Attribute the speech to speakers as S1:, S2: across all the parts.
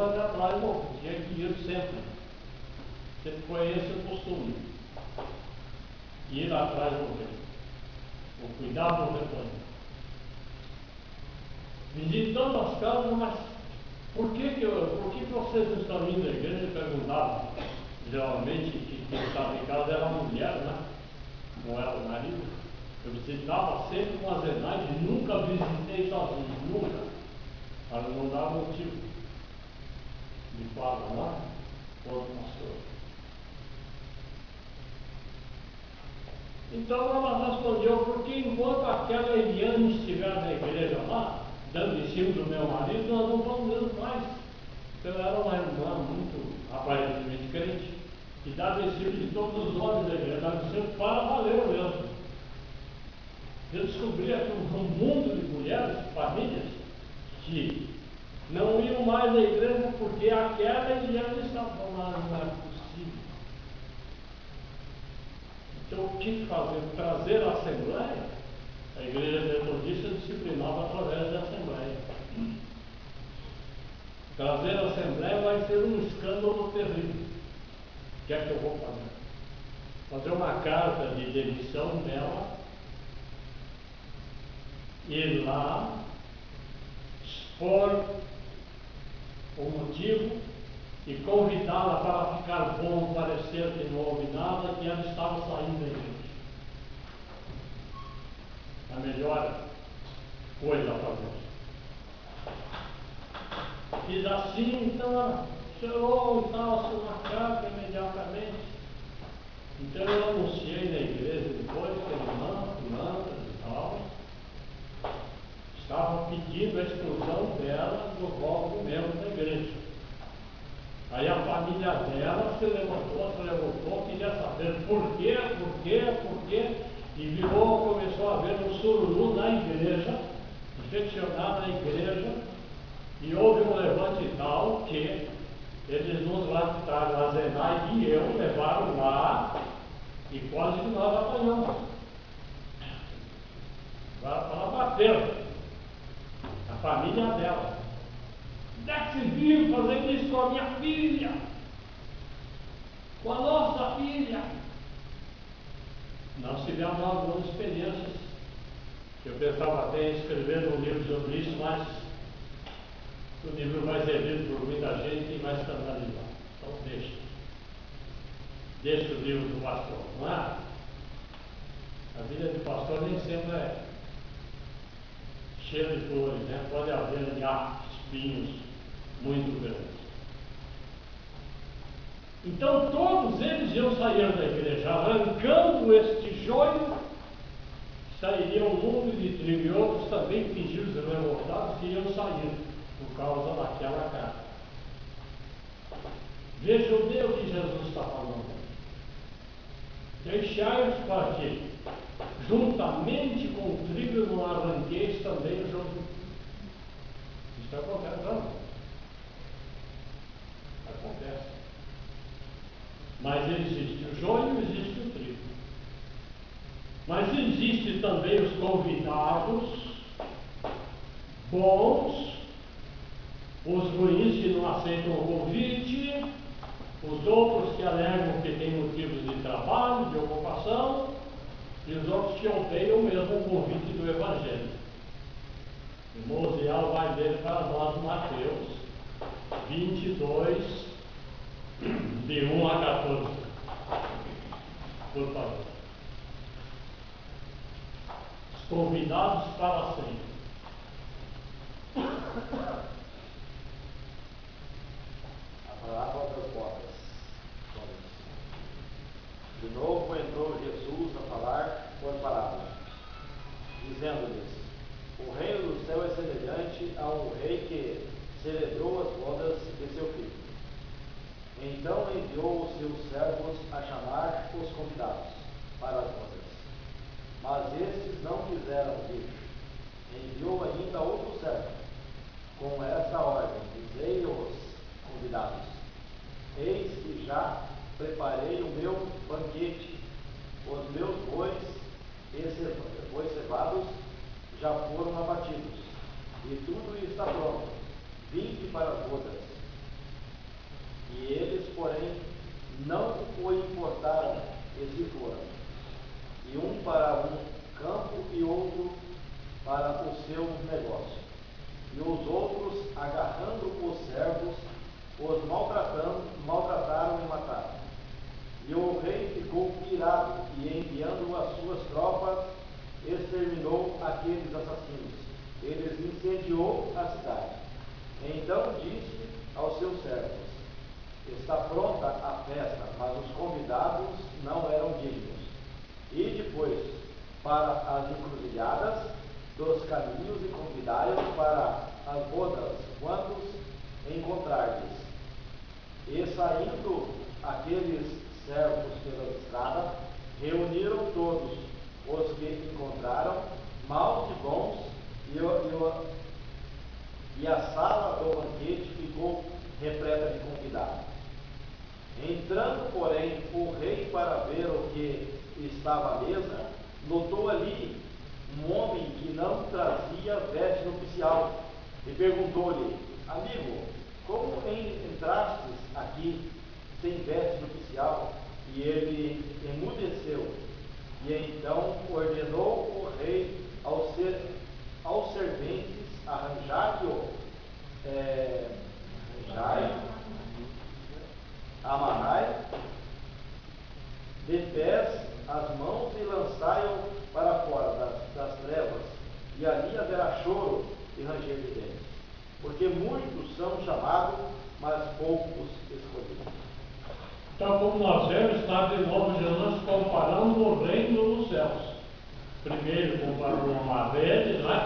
S1: fazer atrás, não, tinha que ir sempre. Sempre foi esse o costume. Ir atrás do rebanho. O cuidado do rebanho. Visitando as casas, mas por que vocês não estão indo à igreja? Perguntavam. Geralmente, quem estava em casa era a mulher, né? Não era o marido. Eu visitava sempre com as Zenaide e nunca visitei sozinho, nunca. Para não dar motivo de fala lá, por pastor. Então ela respondeu, porque enquanto aquela Eliane estiver na igreja lá, dando em cima do meu marido, nós não vamos ver mais. Então ela era uma irmã muito aparentemente crente, que dava em cima de todos os homens da igreja, dava em cima para valer mesmo. Eu descobri aqui um mundo de mulheres, de famílias, que não iam mais à igreja porque aquela Eliane estava lá, não era possível. Então, o que fazer? Trazer a Assembleia? A Igreja Metodista disciplinava através da Assembleia. Trazer a Assembleia vai ser um escândalo terrível. O que é que eu vou fazer? Fazer uma carta de demissão dela, ir lá, expor o motivo e convidá-la para ficar bom, parecer que não houve nada, que ela estava saindo da igreja. A melhor coisa a fazer. Fiz assim, então ela chorou e tal, assinou uma carta imediatamente. Então eu anunciei na igreja depois que a irmã fulana e tal estava pedindo a exclusão dela do rol de membro da igreja. Aí a família dela se levantou, queria saber por quê, e virou, começou a haver um sururu na igreja, infeccionado na igreja, e houve um levante tal que eles nos raptaram, a Zenaide e eu, levaram lá, e quase que nós apanhamos. Para bater a família dela. Onde é que se viu fazendo isso com a minha filha? Com a nossa filha? Nós tivemos algumas experiências. Eu pensava até em escrever um livro sobre isso, mas o livro vai ser lido por muita gente e vai escandalizar. Então deixa. Deixa o livro do pastor, não é? A vida de pastor nem sempre é cheia de flores, né? Pode haver espinhos muito grandes. Então todos eles iam sair da igreja, arrancando este joio, sairia um mundo de trigo, e outros também fingidos revoltados que iam sair por causa daquela carta. Vejam bem o que Jesus está falando. Deixai-os partir, juntamente com o trigo não arranqueis também o joio. Isso acontece, não? Acontece. Mas existe o joio e existe o trigo. Mas existe também os convidados bons, os ruins que não aceitam o convite, os outros que alegam que têm motivos de trabalho, de ocupação, e os outros que odeiam mesmo o convite do Evangelho. O Mosiel vai ler para nós Mateus 22, de 1 a 14. Por favor. Os convidados para sempre.
S2: A parábola das bodas. De novo entrou Jesus a falar por parábola, dizendo-lhes: o reino do céu é semelhante a um rei que celebrou as bodas de seu filho. Então enviou os seus servos a chamar os convidados para as bodas. Mas estes não quiseram vir. Enviou ainda outro servo, com esta ordem: dizei aos convidados: eis que já preparei o meu banquete, os meus bois cevados já foram abatidos, e tudo está pronto. Vinde para as bodas. E eles, porém, não o importaram e se foram. E um para um campo e outro para o seu negócio. E os outros, agarrando os servos, os maltrataram e mataram. E o rei ficou irado e, enviando as suas tropas, exterminou aqueles assassinos. Eles incendiou a cidade. Então disse aos seus servos: está pronta a festa, mas os convidados não eram dignos. E depois, para as encruzilhadas dos caminhos, e convidai-os para as bodas, quantos encontrardes. E saindo aqueles servos pela estrada, reuniram todos os que encontraram, maus e bons, e a sala do banquete ficou repleta de convidados. Entrando, porém, o rei para ver o que estava à mesa, notou ali um homem que não trazia veste nupcial, e perguntou-lhe: amigo, como entrastes aqui sem veste nupcial? E ele emudeceu. E então ordenou o rei aos serventes: amarrai de pés as mãos e lançai-o para fora das trevas, e ali haverá choro e ranger de dentes, porque muitos são chamados, mas poucos escolhidos.
S1: Então, como nós vemos, está de novo Jesus comparando o reino dos céus. Primeiro comparou uma rede, né?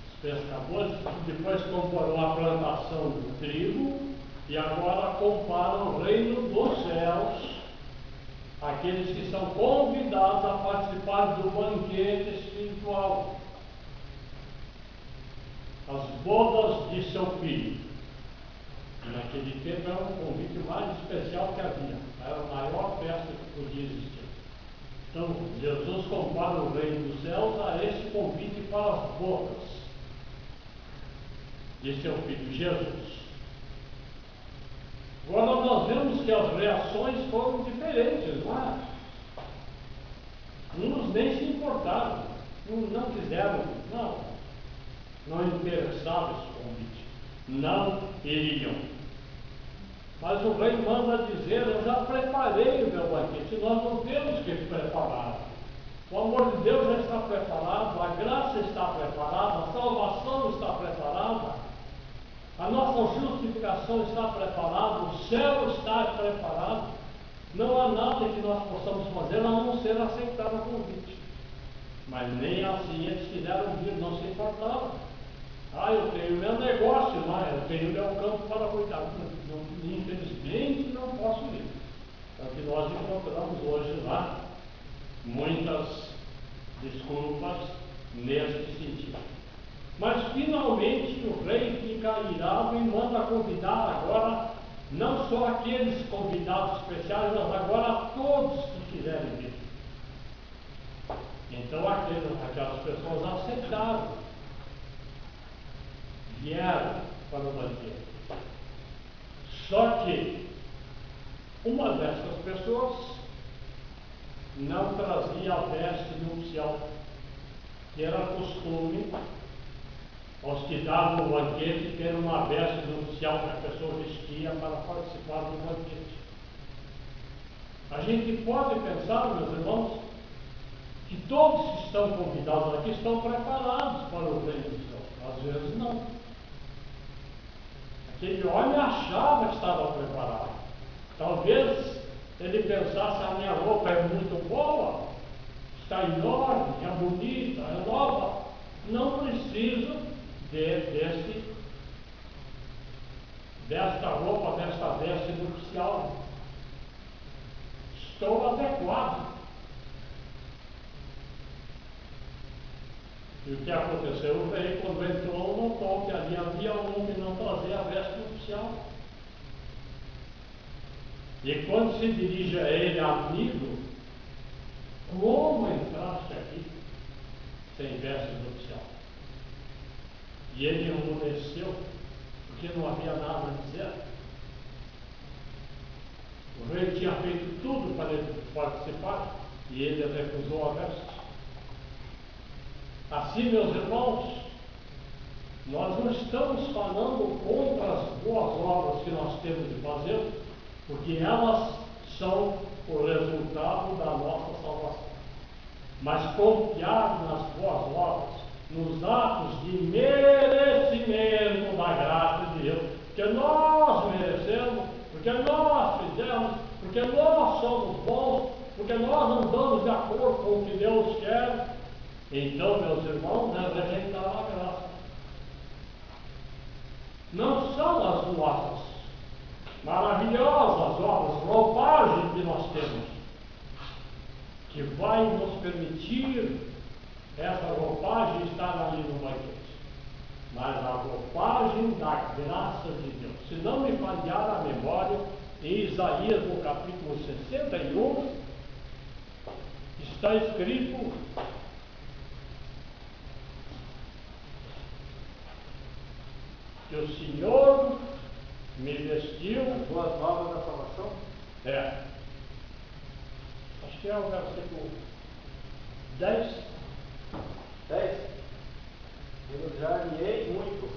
S1: Os pescadores, depois comparou a plantação do trigo, e agora compara o reino dos céus, aqueles que são convidados a participar do banquete espiritual, as bodas de seu filho. E naquele tempo era um convite mais especial que havia, era a maior festa que podia existir. Então, Jesus compara o reino dos céus a esse convite para as bodas de seu filho Jesus. Agora nós vemos que as reações foram diferentes, não é? Uns nem se importaram, não quiseram, não interessava esse convite, não iriam. Mas o rei manda dizer: eu já preparei o meu banquete, nós não temos que preparar. O amor de Deus já está preparado, a graça está preparada, a salvação está preparada. A nossa justificação está preparada, o céu está preparado. Não há nada que nós possamos fazer a não ser aceitar o convite. Mas nem assim eles quiseram vir, não se importaram. Eu tenho meu negócio lá, eu tenho meu campo para cuidar. Infelizmente não posso ir. É o que nós encontramos hoje lá. Muitas desculpas nesse sentido. Mas finalmente o rei fica irado e manda convidar agora não só aqueles convidados especiais, mas agora todos que quiserem vir. Então aquelas pessoas aceitaram, vieram para o banquete. Só que uma dessas pessoas não trazia a veste nupcial, que era costume aos que davam o banquete ter uma veste nupcial que a pessoa vestia para participar do banquete. A gente pode pensar, meus irmãos, que todos que estão convidados aqui estão preparados para o reino dos céus. Às vezes não. Aquele homem achava que estava preparado. Talvez ele pensasse: a minha roupa é muito boa, está em ordem, é bonita, é nova, não preciso desta roupa, desta veste nupcial. Estou adequado. E o que aconteceu? O rei, quando entrou, notou que ali havia um que não trazia a veste nupcial. E quando se dirige a ele: amigo, como entraste aqui sem veste nupcial? E ele emudeceu, porque não havia nada a dizer. O rei tinha feito tudo para ele participar e ele recusou a veste. Assim, meus irmãos, nós não estamos falando contra as boas obras que nós temos de fazer, porque elas são o resultado da nossa salvação. Mas confiar nas boas obras, nos atos de merecimento da graça de Deus, porque nós merecemos, porque nós fizemos, porque nós somos bons, porque nós andamos de acordo com o que Deus quer, então, meus irmãos, é rejeitar a graça. Não são as nossas maravilhosas obras, roupagem que nós temos, que vai nos permitir essa roupagem estar ali no banquete, mas a roupagem da graça de Deus. Se não me falhar a memória, em Isaías, no capítulo 61, está escrito: que o Senhor me vestiu.
S2: As boas novas da salvação?
S1: Acho que é o versículo 10.
S2: 10. Elogiar-me-ei muito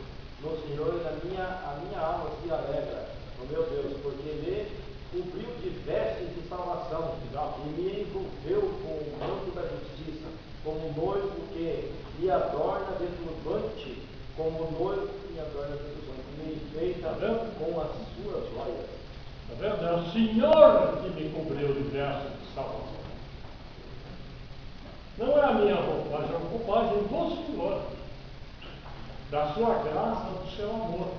S2: no Senhor, e a minha alma se alegra no meu Deus, porque me cobriu de vestes de salvação e me envolveu com o manto da justiça, como um noivo que me adorna de turbante, como um noivo que me adorna de turbante, me enfeita com as suas joias.
S1: Está vendo? É o Senhor que me cobriu de vestes de salvação. Não é a minha roupagem, é a roupagem do Senhor, da sua graça, do seu amor.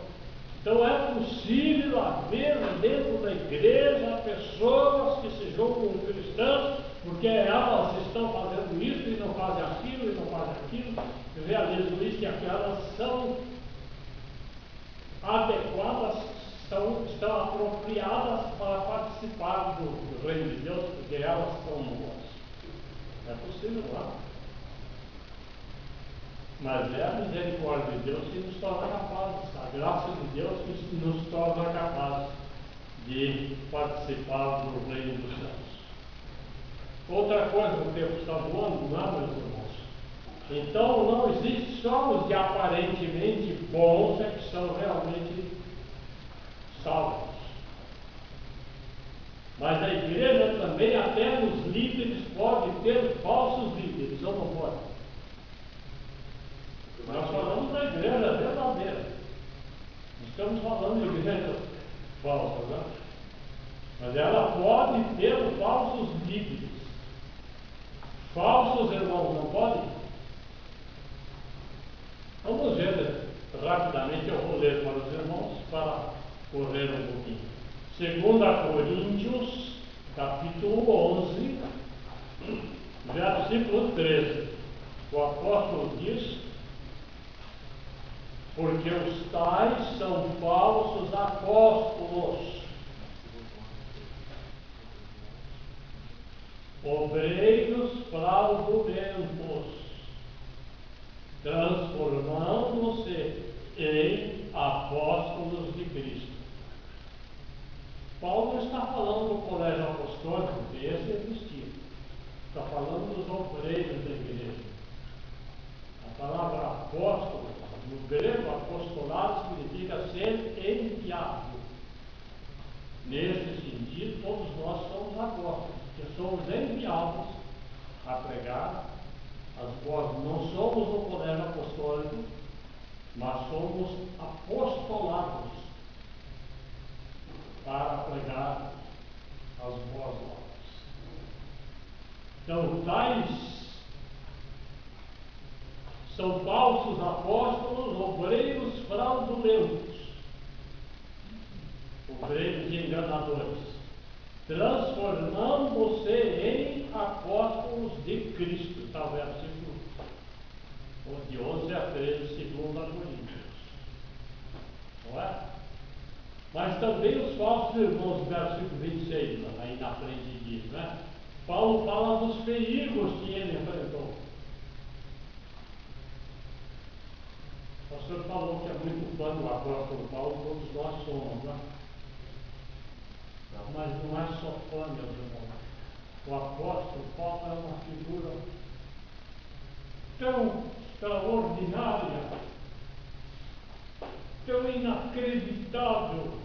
S1: Então é possível haver dentro da igreja pessoas que se julgam cristãs, porque elas estão fazendo isso e não fazem aquilo, e não fazem aquilo, e realizam isso e aquelas são adequadas, estão apropriadas para participar do reino de Deus, porque elas são boas. É possível, não é? Mas é a misericórdia de Deus que nos torna capazes, a graça de Deus que nos torna capazes de participar do reino dos céus. Outra coisa, o tempo está voando, não é, meus irmãos? Então não existe só os de aparentemente bons é que são realmente salvos. Mas a igreja também, até os líderes, pode ter falsos líderes, ou não pode? Nós falamos da igreja verdadeira. Estamos falando de igreja falsa, né? Mas ela pode ter falsos líderes. Falsos irmãos, não pode? Vamos ver rapidamente, eu vou ler para os irmãos para correr um pouquinho. 2 Coríntios, capítulo 11, versículo 13. O apóstolo diz: porque os tais são falsos apóstolos, obreiros fraudulentos, transformando-se em apóstolos de Cristo. Paulo não está falando do colégio apostólico, porque esse existia. Está falando dos obreiros da igreja. A palavra apóstolo, no grego, apostolado significa ser enviado. Nesse sentido, todos nós somos apóstolos, que somos enviados a pregar as boas. Não somos o colégio apostólico, mas somos apostolados para pregar as boas obras. Então, tais são falsos apóstolos, obreiros fraudulentos, obreiros enganadores, transformando-se em apóstolos de Cristo. Está o versículo de 11 a 13, 2 Coríntios. Não é? Mas também os falsos irmãos, versículo 26, aí na frente diz, né? Paulo fala dos perigos que ele enfrentou. O pastor falou que é muito fã do apóstolo Paulo, todos nós somos, né?
S2: Não.
S1: mas não é só fã, meus irmãos. O apóstolo Paulo é uma figura tão extraordinária, tão inacreditável,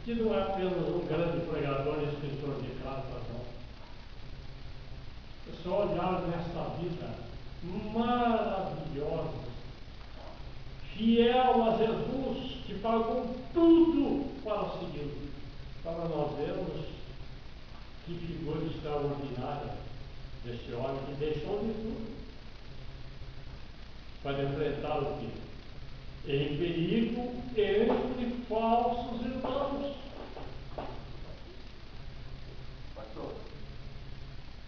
S1: que não é apenas um grande pregador e escritor de cartas, não. É só olhar nesta vida maravilhosa, fiel a Jesus, que pagou tudo para seguir, para nós vermos que figura extraordinária desse homem que deixou de tudo para enfrentar o que? Em perigo entre falsos irmãos.
S3: Pastor,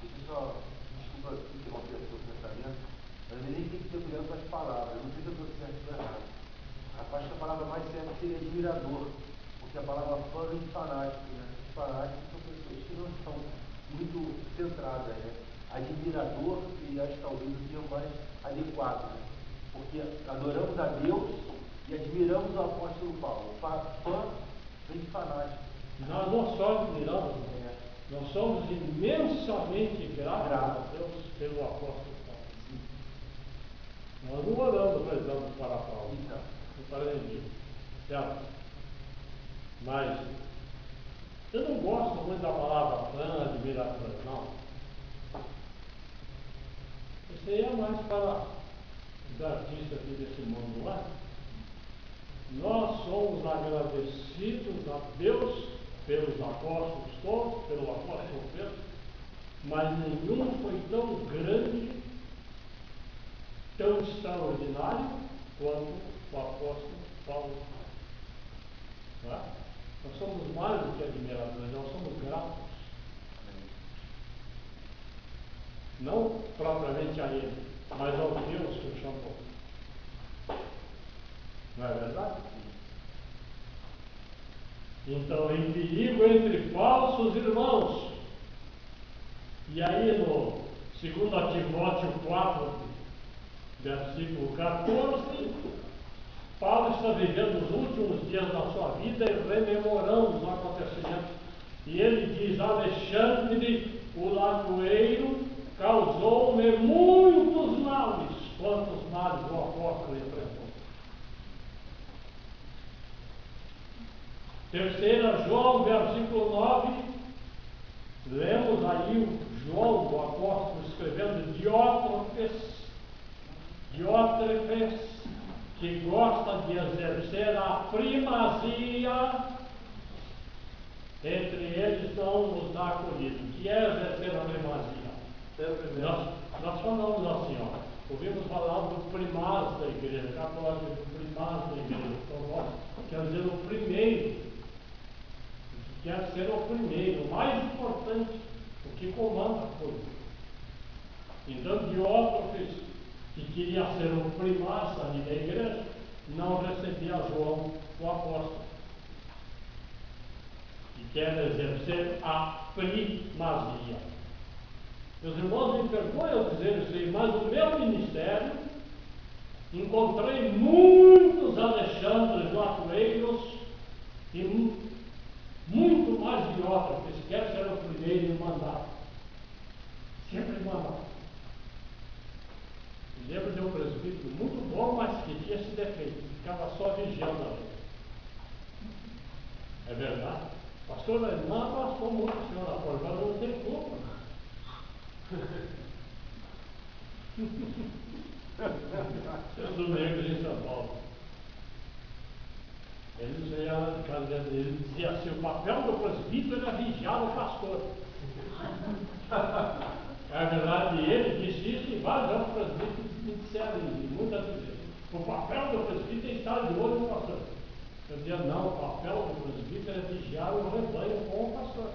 S3: deixa eu só, desculpa interromper o seu pensamento, mas a gente tem que ter cuidado com as palavras. Não sei se eu estou certo ou errado. Acho que a palavra mais certa seria admirador, porque a palavra fã vem de fanático, né? Fanáticos são pessoas que não estão muito centradas, né? Admirador, e acho que talvez o termo mais adequado, né? Porque adoramos a Deus e admiramos o apóstolo Paulo. Fã vem de fanático.
S1: Nós não só admiramos, nós somos imensamente gratos a Deus pelo apóstolo Paulo. Nós não oramos rezando para Paulo,
S3: Então,
S1: para ninguém, certo? Mas eu não gosto muito da palavra fã, admirador, não. Isso aí é mais para os artistas aqui desse mundo lá. Nós somos agradecidos a Deus pelos apóstolos todos, pelo apóstolo Pedro, mas nenhum foi tão grande, tão extraordinário quanto o apóstolo Paulo. Não é? Nós somos mais do que admiradores, nós somos gratos. Não propriamente a ele, mas ao Deus que o chamou. Não é verdade? Então, em perigo entre falsos irmãos. E aí no 2 Timóteo 4, versículo 14, Paulo está vivendo os últimos dias da sua vida e rememorando os acontecimentos. E ele diz: Alexandre, o latoeiro, causou-me muitos males. Quantos males o apóstolo enfrentou? 3 João, versículo 9, lemos aí o João, o apóstolo, escrevendo Diótrefes, que gosta de exercer a primazia, entre eles não nos dá acolhido. O que é exercer a primazia? Nós falamos assim, ouvimos falar do primaz da igreja, católico, do primaz da igreja, então, quer dizer o primeiro. Quer ser o primeiro, o mais importante, o que comanda a coisa. Então, Diótrefes, que queria ser o primaz ali da igreja, não recebia João, o apóstolo, que quer exercer a primazia. Meus irmãos, me perdoem eu dizer isso aí, mas no meu ministério encontrei muitos Alexandres latoeiros e muito mais Diótrefes, que quer ser o primeiro em mandar. Sempre mandar. Me lembro de um presbítero muito bom, mas que tinha esse defeito, ficava só vigiando a lei. É verdade? Pastor, não gostou muito do senhor Apolo, mas não tem culpa. Eu sou negro em São Paulo. Ele dizia assim: o papel do presbítero era vigiar o pastor. É verdade, ele disse isso e vários outros presbíteros me disseram muitas vezes. O papel do presbítero é estar de olho no pastor. Eu dizia: não, o papel do presbítero é vigiar o rebanho com o pastor.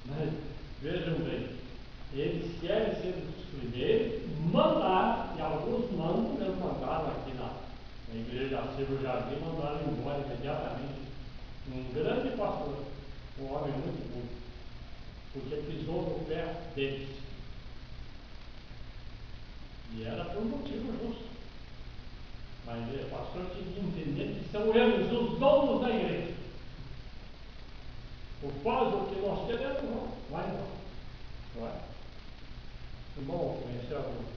S1: Mas vejam bem, eles querem ser os primeiros, mandar, e alguns mandam, eles mandaram aqui na igreja Silvio Jardim, mandaram embora imediatamente um grande pastor, um homem muito bom, porque pisou no pé deles. E era por motivo justo. Mas o pastor tinha que entender que são eles os donos da igreja. O faz o que nós queremos, não. Vai não. Vai. Que bom conhecer alguns.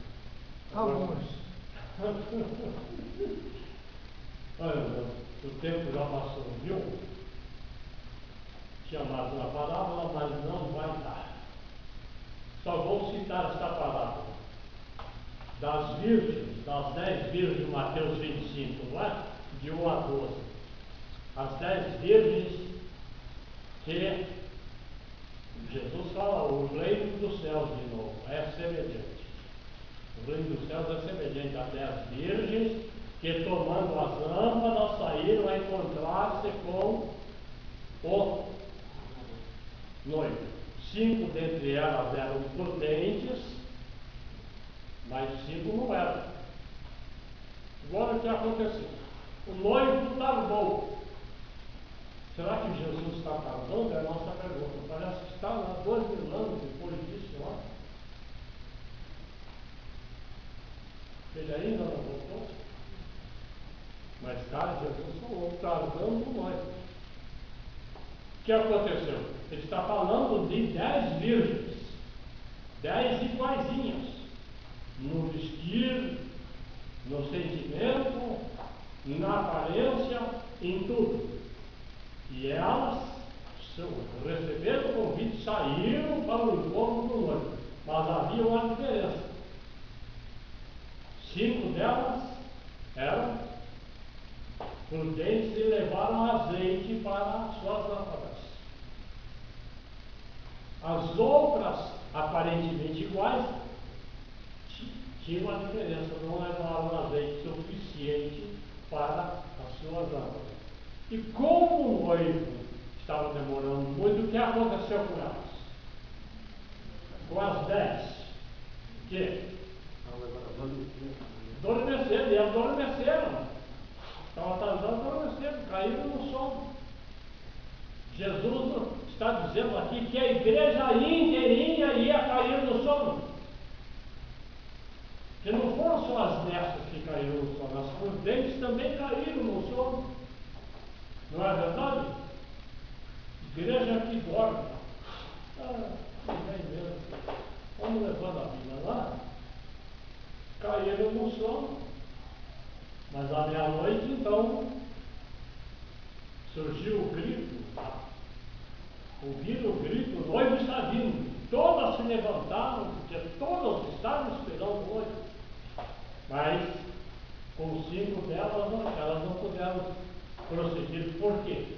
S1: Olha, o tempo já passou, viu? Tinha mais uma parábola, mas não vai dar. Só vou citar esta parábola. Das virgens, das 10 virgens de Mateus 25, não é? De 1 a 12. As 10 virgens que Jesus fala, o reino dos céus de novo, é semelhante. O reino dos céus é semelhante a 10 virgens que, tomando as lâmpadas, saíram a encontrar-se com o noivo. 5 dentre elas eram prudentes, mas 5 não eram. Agora o que aconteceu? O noivo tardou. Será que Jesus está tardando? É a nossa pergunta. Parece que está lá 2000 anos depois disso lá. Ele ainda não voltou. Mais tarde Jesus falou, tardando o noivo. O que aconteceu? Ele está falando de 10 virgens. 10 iguaizinhas. No vestir, no sentimento, na aparência, em tudo. E elas receberam o convite, saíram para o encontro do noivo. Mas havia uma diferença. 5 delas eram prudentes e levaram azeite para as suas lâmpadas. As outras, aparentemente iguais, tinha uma diferença, não levaram azeite suficiente para as suas lâmpadas. E como o noivo estava demorando muito, o que aconteceu com elas? Com as 10? Que? Adormeceram, e adormeceram. Estavam tardando, adormeceram, caíram no sono. Jesus está dizendo aqui que a igreja inteirinha ia cair no sono. Que não foram só as nestas que caíram no sono, as prudentes também caíram no sono. Não é verdade? Igreja que dorme. Não vem mesmo. Vamos levando a Bíblia lá. Caíram no sono. Mas à meia-noite, então, surgiu o grito. Ouviram o grito, o noivo está vindo. Todas se levantaram, porque todas estavam esperando o noivo. Mas, com 5 delas, elas não puderam prosseguir. Por quê?